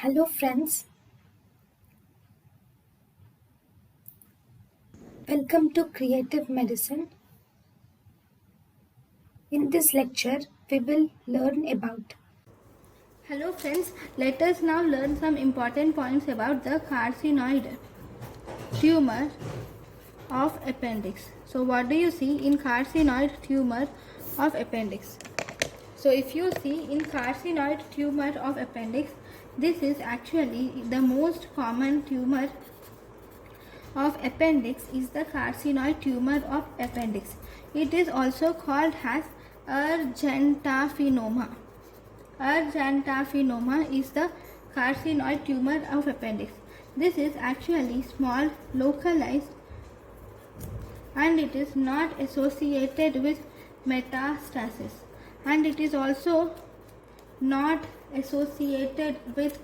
Hello friends, welcome to Creative Medicine. In this lecture, we will learn about. Hello friends, let us now learn some important points about the carcinoid tumor of appendix. So what do you see in carcinoid tumor of appendix? So if you see in carcinoid tumor of appendix, this is actually the most common tumor of appendix is the carcinoid tumor of appendix. It is also called as argentophenoma. Argentophenoma is the carcinoid tumor of appendix. This is actually small, localized, and it is not associated with metastasis, and it is also not associated with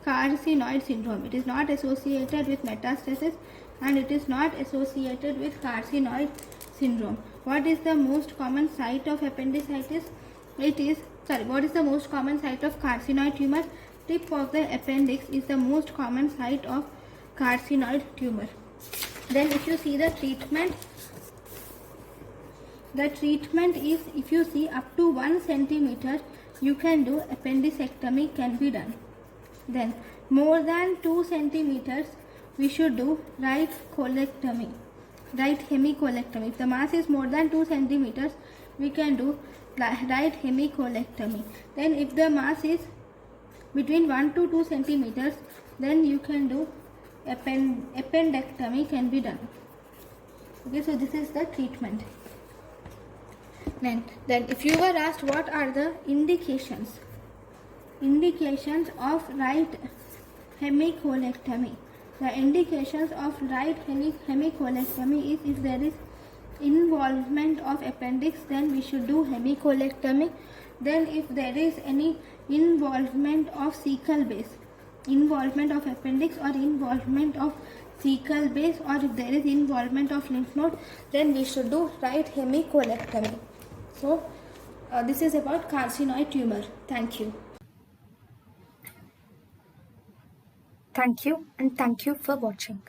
carcinoid syndrome. It is not associated with metastasis and it is not associated with carcinoid syndrome. What is the most common site of appendicitis? What is the most common site of carcinoid tumor? Tip of the appendix is the most common site of carcinoid tumor. Then if you see the treatment is, if you see up to 1 centimeter, you can do appendicectomy can be done. Then more than 2 centimeters, we should do right hemicolectomy. If the mass is more than 2 centimeters, we can do right hemicolectomy. Then if the mass is between 1 to 2 centimeters, then you can do appendectomy can be done. Okay, so this is the treatment. Then if you were asked what are the indications of right hemicolectomy, the indications of right hemicolectomy is if there is involvement of appendix, then we should do hemicolectomy. Then if there is any involvement of cecal base, involvement of appendix or involvement of cecal base, or if there is involvement of lymph node, then we should do right hemicolectomy. So this is about carcinoid tumor. Thank you. Thank you and thank you for watching.